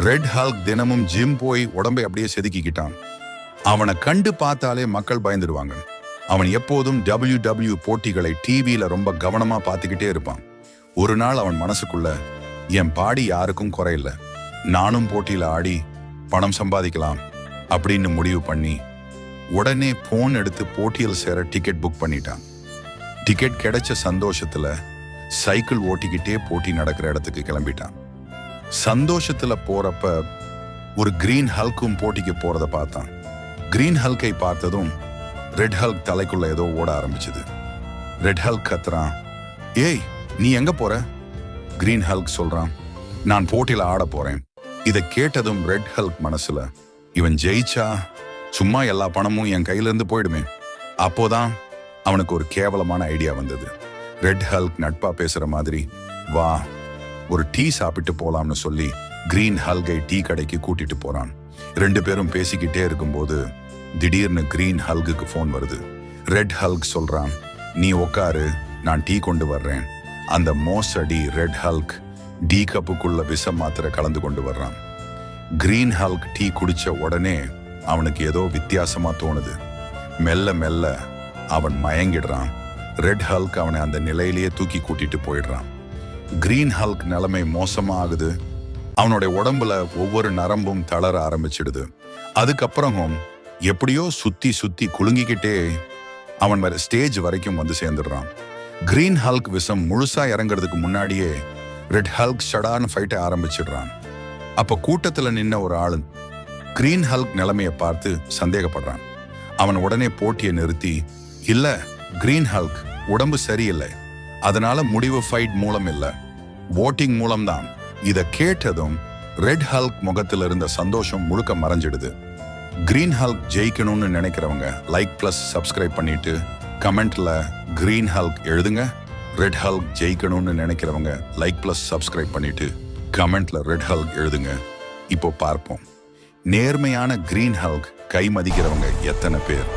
Red Hulk தினமும் gym போய் உடம்பை அப்படியே செதுக்கிக்கிட்டான். அவனை கண்டு பார்த்தாலே மக்கள் பயந்துடுவாங்க. அவன் எப்போதும் WWE போட்டிகளை டிவியில ரொம்ப கவனமா பார்த்துக்கிட்டே இருப்பான். ஒரு நாள் அவன் மனசுக்குள்ள, என் பாடி யாருக்கும் குறையில்ல, நானும் போட்டியில ஆடி பணம் சம்பாதிக்கலாம் அப்படின்னு முடிவு பண்ணி உடனே போன் எடுத்து போட்டியில் சேர டிக்கெட் புக் பண்ணிட்டான். டிக்கெட் கிடைச்ச சந்தோஷத்துல சைக்கிள் ஓட்டிக்கிட்டே போட்டி நடக்கிற இடத்துக்கு கிளம்பிட்டான். சந்தோஷத்துல போறப்ப ஒரு கிரீன் ஹல்க்கும் போட்டிக்கு போறத பார்த்தான். கிரீன் ஹல்கை பார்த்ததும் ரெட் ஹல்க் தலைக்குள்ள ஏதோ ஓட ஆரம்பிச்சது. ரெட் ஹல்க் கத்துறான், ஏய் நீ எங்க போற? கிரீன் ஹல்க் சொல்றான், நான் போட்டியில ஆட போறேன். இதை கேட்டதும் ரெட் ஹல்க் மனசுல, இவன் ஜெயிச்சா சும்மா எல்லா பணமும் என் கையில இருந்து போயிடுமே. அப்போதான் அவனுக்கு ஒரு கேவலமான ஐடியா வந்தது. ரெட் ஹல்க் நட்பா பேசுற மாதிரி, வா ஒரு டீ சாப்பிட்டு போலாம்னு சொல்லி கிரீன் ஹல்கை டீ கடைக்கு கூட்டிட்டு போறான். 2 பேரும் பேசிக்கிட்டே இருக்கும்போது திடீர்னு கிரீன் ஹல்குக்கு போன் வருது. ரெட் ஹல்க் சொல்றான், நீ உக்காரு, நான் டீ கொண்டு வர்றேன். அந்த மோசடி ரெட் ஹல்க் டீ கப்புக்குள்ள விஷ மாத்திரை கலந்து கொண்டு வர்றான். கிரீன் ஹல்க் டீ குடிச்ச உடனே அவனுக்கு ஏதோ வித்தியாசமா தோணுது. மெல்ல மெல்ல அவன் மயங்கிடுறான். ரெட் ஹல்க் அவனை அந்த நிலையிலேயே தூக்கி கூட்டிட்டு போயிடுறான். கிரீன் ஹல்க் நிலைமை மோசமா ஆகுது. அவனுடைய உடம்புல ஒவ்வொரு நரம்பும் தளர ஆரம்பிச்சிடுது. அதுக்கப்புறமும் எப்படியோ சுத்தி சுத்தி குலுங்கிக்கிட்டே அவன் ஸ்டேஜ் வரைக்கும் வந்து சேர்ந்துடுறான். கிரீன் ஹல்க் விஷம் முழுசா இறங்குறதுக்கு முன்னாடியே ரெட் ஹல்க் ஷடான்னு ஃபைட்டை ஆரம்பிச்சிடுறான். அப்ப கூட்டத்துல நின்ன ஒரு ஆளு கிரீன் ஹல்க் நிலைமையை பார்த்து சந்தேகப்படுறான். அவன் உடனே போட்டியை நிறுத்தி, இல்ல கிரீன் ஹல்க் உடம்பு சரியில்லை, அதனால முடிவு ஃபைட் மூலம் இல்ல, வோட்டிங் மூலம்தான். இதை கேட்டதும் ரெட் ஹல்க் முகத்துல இருந்த சந்தோஷம் முழுக்க மறைஞ்சிடுது. கிரீன் ஹல்க் ஜெயிக்கணும்னு நினைக்கிறவங்க லைக் பிளஸ் சப்ஸ்கிரைப் பண்ணிட்டு கமெண்ட்ல கிரீன் ஹல்க் எழுதுங்க. ரெட் ஹல்க் ஜெயிக்கணும்னு நினைக்கிறவங்க லைக் பிளஸ் சப்ஸ்கிரைப் பண்ணிட்டு கமெண்ட்ல ரெட் ஹல்க் எழுதுங்க. இப்போ பார்ப்போம், நேர்மையான கிரீன் ஹல்க் கை மதிக்கிறவங்க எத்தனை பேர்.